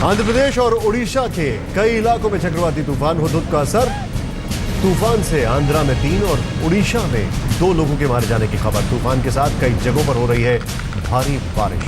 आंध्र प्रदेश और उड़ीसा के कई इलाकों में चक्रवाती तूफान हुदहुद का असर। तूफान से आंध्रा में 3 और उड़ीसा में 2 लोगों के मारे जाने की खबर। तूफान के साथ कई जगहों पर हो रही है भारी बारिश।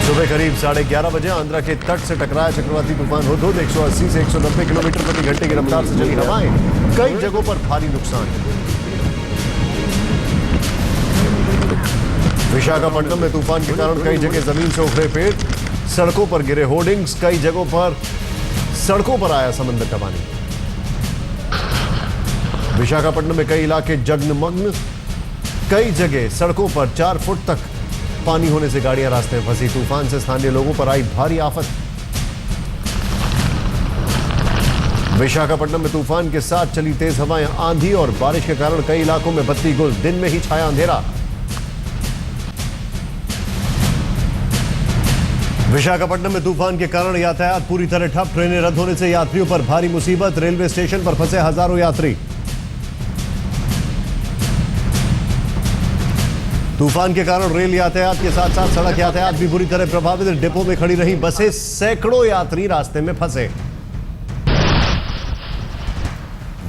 सुबह करीब 11:30 बजे आंध्रा के तट से टकराया चक्रवाती तूफान हुदहुद। 180 से 190 किलोमीटर प्रति घंटे की रफ्तार से चली हवाएं, कई जगहों पर भारी नुकसान। विशाखापट्टनम में तूफान के कारण कई जगह जमीन से उखड़े पेड़, सड़कों पर गिरे होर्डिंग्स, कई जगहों पर सड़कों पर आया समंदर का पानी। विशाखापट्टनम में कई इलाके जलमग्न, कई जगह सड़कों पर 4 फुट तक पानी होने से गाड़ियां रास्ते में फंसी। तूफान से स्थानीय लोगों पर आई भारी आफत। विशाखापट्टनम में तूफान के साथ चली तेज हवाएं, आंधी और बारिश के कारण कई इलाकों में बत्ती गुल, दिन में ही छाया अंधेरा। विशाखापट्टनम में तूफान के कारण यातायात पूरी तरह ठप, ट्रेनें रद्द होने से यात्रियों पर भारी मुसीबत। रेलवे स्टेशन पर फंसे हजारों यात्री। तूफान के कारण रेल यातायात के साथ साथ सड़क यातायात भी बुरी तरह प्रभावित। डिपो में खड़ी रही बसें, सैकड़ों यात्री रास्ते में फंसे।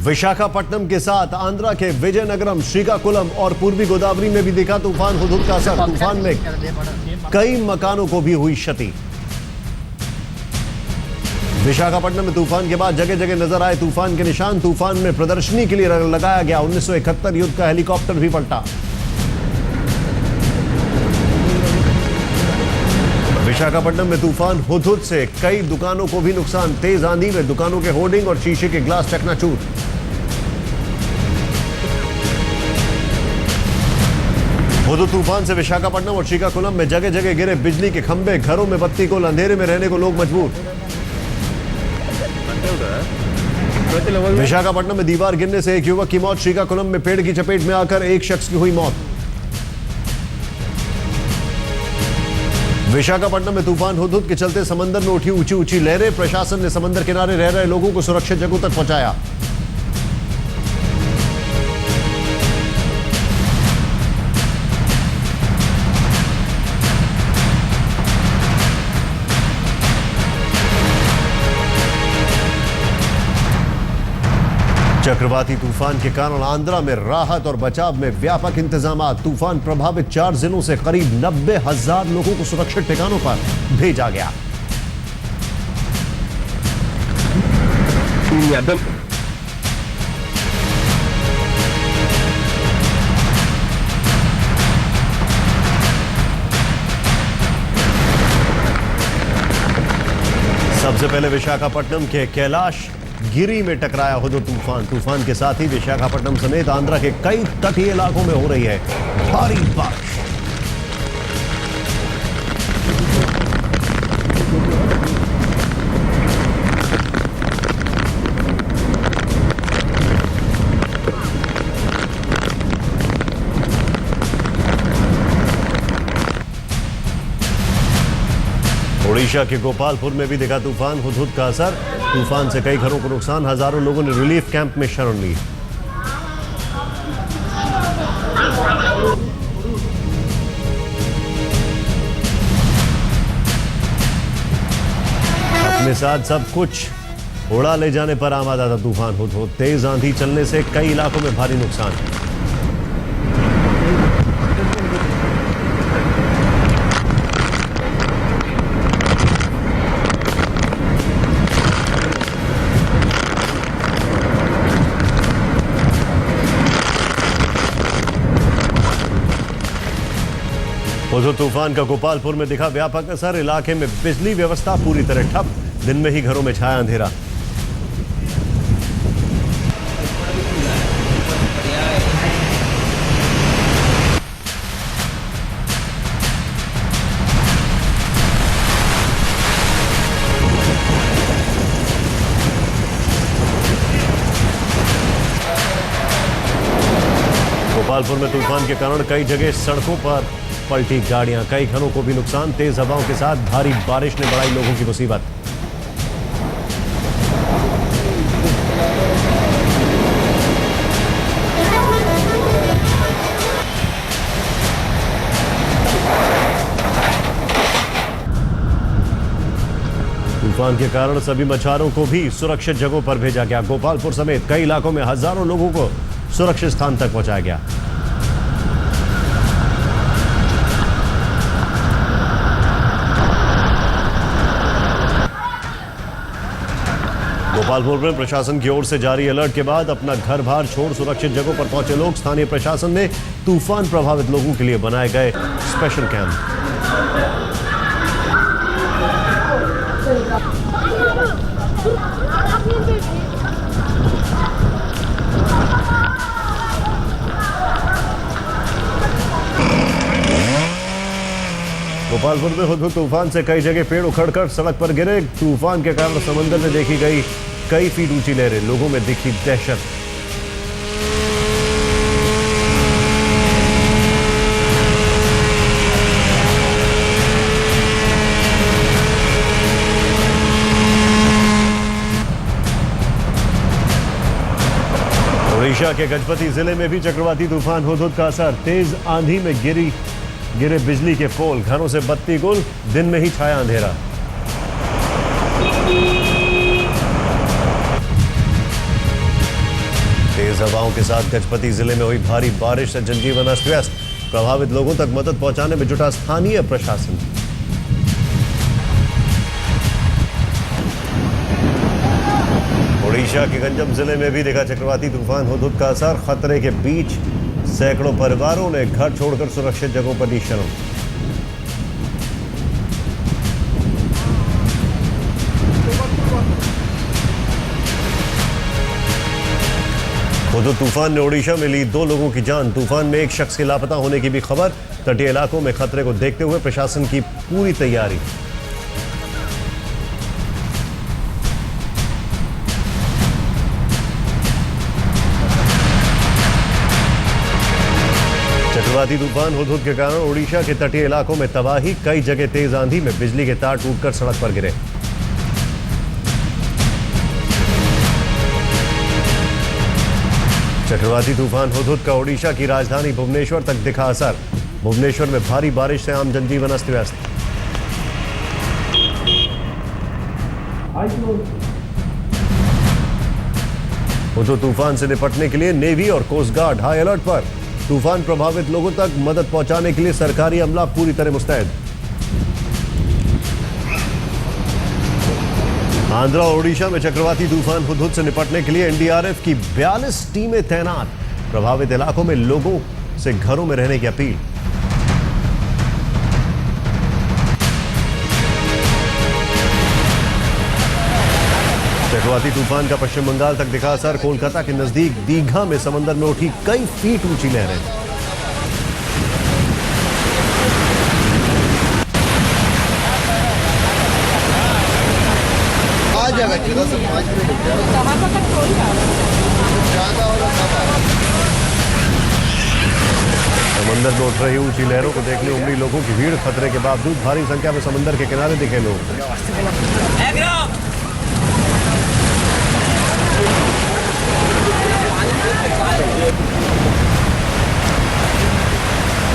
विशाखापट्टनम के साथ आंध्रा के विजयनगरम, श्रीकाकुलम और पूर्वी गोदावरी में भी दिखा तूफान हुदहुद का असर। तूफान में कई मकानों को भी हुई क्षति। विशाखापट्टनम में तूफान के बाद जगह जगह नजर आए तूफान के निशान। तूफान में प्रदर्शनी के लिए लगाया गया 1971 युद्ध का हेलीकॉप्टर भी पलटा। विशाखापट्टनम में तूफान हुदहुद से कई दुकानों को भी नुकसान। तेज आंधी में दुकानों के होर्डिंग और शीशे के ग्लास चकनाचूर। हुदहुद तूफान से विशाखापट्टनम और श्रीकाकुलम में जगह जगह गिरे बिजली के खंभे, घरों में बत्ती गुल, अंधेरे में रहने को लोग मजबूर। विशाखापट्टनम में दीवार गिरने से एक युवक की मौत। श्रीकाकुलम में पेड़ की चपेट में आकर एक शख्स की हुई मौत। विशाखापट्टनम में तूफान हुदहुद के चलते समंदर में उठी ऊंची ऊंची लहरें। प्रशासन ने समंदर किनारे रह रहे लोगों को सुरक्षित जगहों तक पहुंचाया। चक्रवाती तूफान के कारण आंध्रा में राहत और बचाव में व्यापक इंतजाम। तूफान प्रभावित 4 जिलों से करीब 90,000 लोगों को सुरक्षित ठिकानों पर भेजा गया। सबसे पहले विशाखापट्टनम के कैलाश गिरी में टकराया हुदहुद तूफान। तूफान के साथ ही विशाखापट्टनम समेत आंध्रा के कई तटीय इलाकों में हो रही है भारी बारिश। ओडिशा के गोपालपुर में भी दिखा तूफान हुदहुद का असर। तूफान से कई घरों को नुकसान, हजारों लोगों ने रिलीफ कैंप में शरण ली। अपने साथ सब कुछ उड़ा ले जाने पर आमादा था तूफान हुदहुद। तेज आंधी चलने से कई इलाकों में भारी नुकसान। हुदहुद तूफान का गोपालपुर में दिखा व्यापक असर। इलाके में बिजली व्यवस्था पूरी तरह ठप, दिन में ही घरों में छाया अंधेरा। गोपालपुर में तूफान के कारण कई जगह सड़कों पर पलटी गाड़ियां, कई घरों को भी नुकसान। तेज हवाओं के साथ भारी बारिश ने बढ़ाई लोगों की मुसीबत। तूफान के कारण सभी मछुआरों को भी सुरक्षित जगहों पर भेजा गया। गोपालपुर समेत कई इलाकों में हजारों लोगों को सुरक्षित स्थान तक पहुंचाया गया। गोपालपुर में प्रशासन की ओर से जारी अलर्ट के बाद अपना घर बार छोड़ सुरक्षित जगहों पर पहुंचे लोग, स्थानीय प्रशासन ने तूफान प्रभावित लोगों के लिए बनाए गए स्पेशल कैंप। गोपालपुर में हुदहुद तूफान से कई जगह पेड़ उखड़कर सड़क पर गिरे। तूफान के कारण समंदर में देखी गई कई फीट ऊंची लहरें, लोगों में दिखी दहशत। ओडिशा के गजपति जिले में भी चक्रवाती तूफान हुदहुद का असर। तेज आंधी में गिरे बिजली के पोल, घरों से बत्ती गुल, दिन में ही छाया अंधेरा। तेज हवाओं के साथ गजपति जिले में हुई भारी बारिश से जनजीवन अस्त व्यस्त। प्रभावित लोगों तक मदद पहुंचाने में जुटा स्थानीय प्रशासन। ओडिशा के गंजम जिले में भी देखा चक्रवाती तूफान हुदहुद का असर। खतरे के बीच सैकड़ों परिवारों ने घर छोड़कर सुरक्षित जगहों पर ली शरण। हुदहुद तूफान ने ओडिशा में ली 2 लोगों की जान। तूफान में एक शख्स के लापता होने की भी खबर। तटीय इलाकों में खतरे को देखते हुए प्रशासन की पूरी तैयारी। चक्रवाती तूफान हुदहुद के कारण ओडिशा के तटीय इलाकों में तबाही। कई जगह तेज आंधी में बिजली के तार टूटकर सड़क पर गिरे। चक्रवाती तूफान हुदहुद का ओडिशा की राजधानी भुवनेश्वर तक दिखा असर। भुवनेश्वर में भारी बारिश से आम जनजीवन अस्त व्यस्त। हुदहुद तूफान से निपटने के लिए नेवी और कोस्ट गार्ड हाई अलर्ट पर। तूफान प्रभावित लोगों तक मदद पहुंचाने के लिए सरकारी अमला पूरी तरह मुस्तैद। आंध्र और ओडिशा में चक्रवाती तूफान हुदहुद से निपटने के लिए एनडीआरएफ की 42 टीमें तैनात। प्रभावित इलाकों में लोगों से घरों में रहने की अपील। चक्रवाती तूफान का पश्चिम बंगाल तक दिखा असर। कोलकाता के नजदीक दीघा में समंदर में उठी कई फीट ऊंची लहरें। समंदर में उठ रही ऊंची लहरों को देखने उमड़ी लोगों की भीड़। खतरे के बावजूद भारी संख्या में समंदर के किनारे दिखे लोग।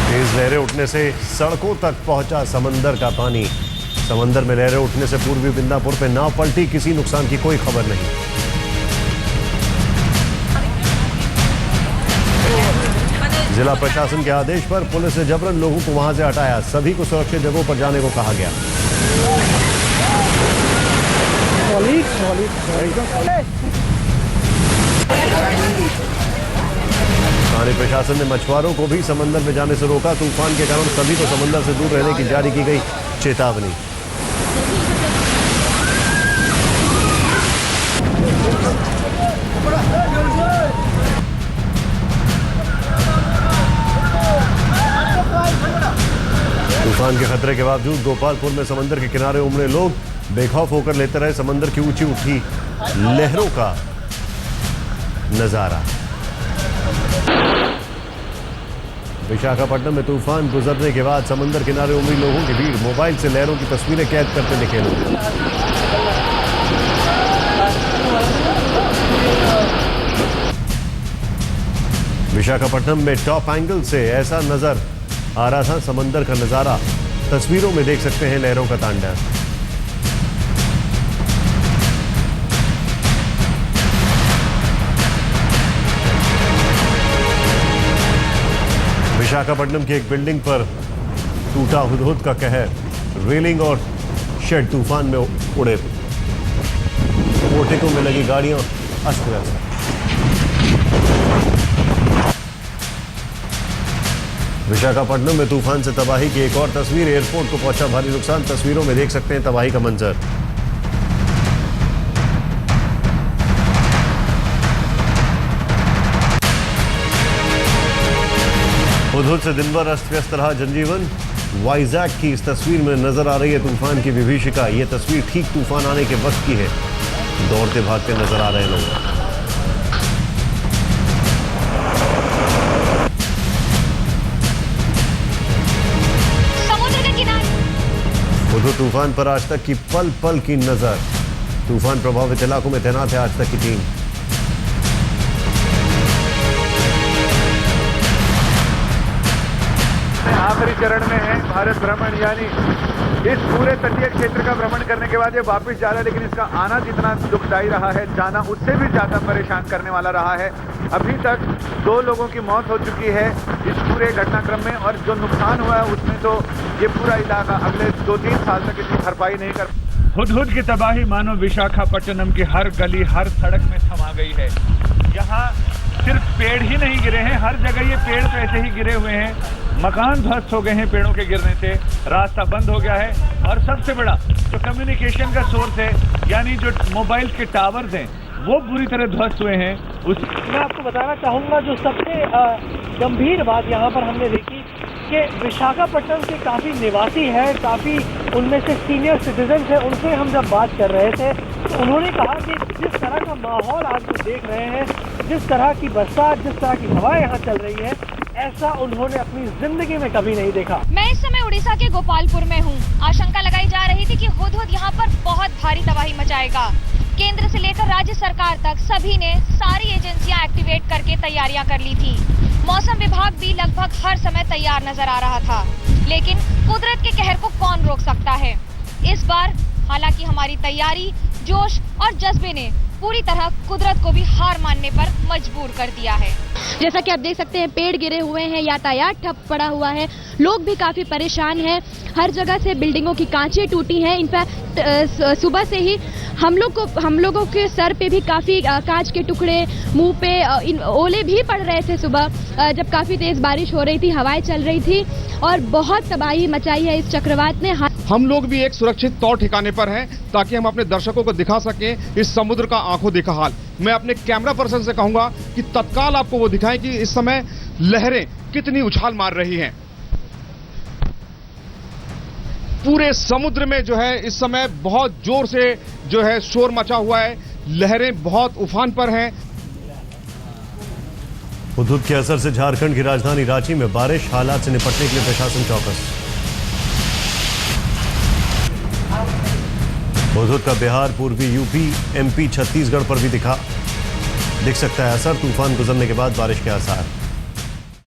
तेज लहरें उठने से सड़कों तक पहुंचा समंदर का पानी। समंदर में लहरें उठने से पूर्वी बिंदापुर पे नाव पलटी। किसी नुकसान की कोई खबर नहीं। जिला प्रशासन के आदेश पर पुलिस ने जबरन लोगों को वहां से हटाया। सभी को सुरक्षित जगहों पर जाने को कहा गया। स्थानीय प्रशासन ने मछुआरों को भी समंदर में जाने से रोका। तूफान के कारण सभी को समंदर से दूर रहने की जारी की गई चेतावनी। तूफान के खतरे के बावजूद गोपालपुर में समंदर के किनारे उमड़े लोग बेखौफ होकर लेते रहे समंदर की ऊंची उठी लहरों का नजारा। विशाखापट्टनम में तूफान गुजरने के बाद समंदर किनारे उमड़ी लोगों की भीड़। मोबाइल से लहरों की तस्वीरें कैद करते दिखे लोग। विशाखापट्टनम में टॉप एंगल से ऐसा नजर आ रहा था समंदर का नजारा। तस्वीरों में देख सकते हैं लहरों का तांडव। विशाखापट्टनम की एक बिल्डिंग पर टूटा हुदहुद का कहर, रेलिंग और शेड तूफान में उड़े, पोर्टिकों में लगी गाड़ियां अस्त व्यस्त। विशाखापट्टनम में तूफान से तबाही की एक और तस्वीर, एयरपोर्ट को पहुंचा भारी नुकसान। तस्वीरों में देख सकते हैं तबाही का मंजर। हुदहुद से दिन भर अस्त व्यस्त रहा जनजीवन। वाइजैक की इस तस्वीर में नजर आ रही है तूफान की विभीषिका। यह तस्वीर ठीक तूफान आने के वक्त की है। दौड़ते भागते नजर आ रहे हैं लोग। समुद्र के किनारे हुदहुद तूफान पर आज तक की पल पल की नजर। तूफान प्रभावित इलाकों में तैनात है आज तक की टीम। आखिरी चरण में है भारत भ्रमण, यानी इस पूरे तटीय क्षेत्र का भ्रमण करने के बाद ये वापस जा रहा है, लेकिन इसका आना जितना दुखदायी रहा है, जाना उससे भी ज्यादा परेशान करने वाला रहा है। अभी तक 2 लोगों की मौत हो चुकी है इस पूरे घटनाक्रम में, और जो नुकसान हुआ है उसमें तो ये पूरा इलाका अगले 2-3 साल तक इसकी भरपाई नहीं कर। हुदहुद की तबाही मानो विशाखापट्टनम की हर गली हर सड़क में समा गई है। यहाँ सिर्फ पेड़ ही नहीं गिरे हैं, हर जगह ये पेड़ तो ऐसे ही गिरे हुए हैं। मकान ध्वस्त हो गए हैं पेड़ों के गिरने से, रास्ता बंद हो गया है, और सबसे बड़ा जो कम्युनिकेशन का सोर्स है, यानी जो मोबाइल के टावर्स हैं, वो बुरी तरह ध्वस्त हुए हैं। मैं आपको बताना चाहूँगा जो सबसे गंभीर बात यहाँ पर हमने देखी कि विशाखापट्टनम के काफ़ी निवासी हैं, काफ़ी उनमें से सीनियर सिटीजन हैं, उनसे हम जब बात कर रहे थे तो उन्होंने कहा कि जिस तरह का माहौल आज जो देख रहे हैं, जिस तरह की बरसात, जिस तरह की हवाएं यहाँ चल रही है, ऐसा उन्होंने अपनी जिंदगी में कभी नहीं देखा। मैं इस समय उड़ीसा के गोपालपुर में हूँ। आशंका लगाई जा रही थी कि हुदहुद यहाँ पर बहुत भारी तबाही मचाएगा। केंद्र से लेकर राज्य सरकार तक सभी ने सारी एजेंसियां एक्टिवेट करके तैयारियां कर ली थी। मौसम विभाग भी लगभग हर समय तैयार नजर आ रहा था, लेकिन कुदरत के कहर को कौन रोक सकता है। इस बार हालांकि हमारी तैयारी, जोश और जज्बे ने पूरी तरह कुदरत को भी हार मानने पर मजबूर कर दिया है। जैसा कि आप देख सकते हैं पेड़ गिरे हुए हैं, यातायात ठप पड़ा हुआ है, लोग भी काफी परेशान हैं। हर जगह से बिल्डिंगों की कांचें टूटी हैं। इनफैक्ट सुबह से ही हम लोगों के सर पे भी काफी कांच के टुकड़े, मुंह पे ओले भी पड़ रहे थे सुबह जब काफी तेज बारिश हो रही थी, हवाएं चल रही थी, और बहुत तबाही मचाई है इस चक्रवात ने। हम लोग भी एक सुरक्षित तौर ठिकाने पर हैं ताकि हम अपने दर्शकों को दिखा सकें इस समुद्र का आंखों देखा हाल। मैं अपने कैमरा पर्सन से कहूंगा कि तत्काल आपको वो दिखाएं कि इस समय लहरें कितनी उछाल मार रही हैं। पूरे समुद्र में जो है इस समय बहुत जोर से जो है शोर मचा हुआ है, लहरें बहुत उफान पर हैं। हुदहुद के असर से झारखंड की राजधानी रांची में बारिश, हालात से निपटने के लिए प्रशासन चौकस। हुदहुद का बिहार, पूर्वी यूपी, एमपी, छत्तीसगढ़ पर भी दिख सकता है असर। तूफान गुजरने के बाद बारिश के आसार।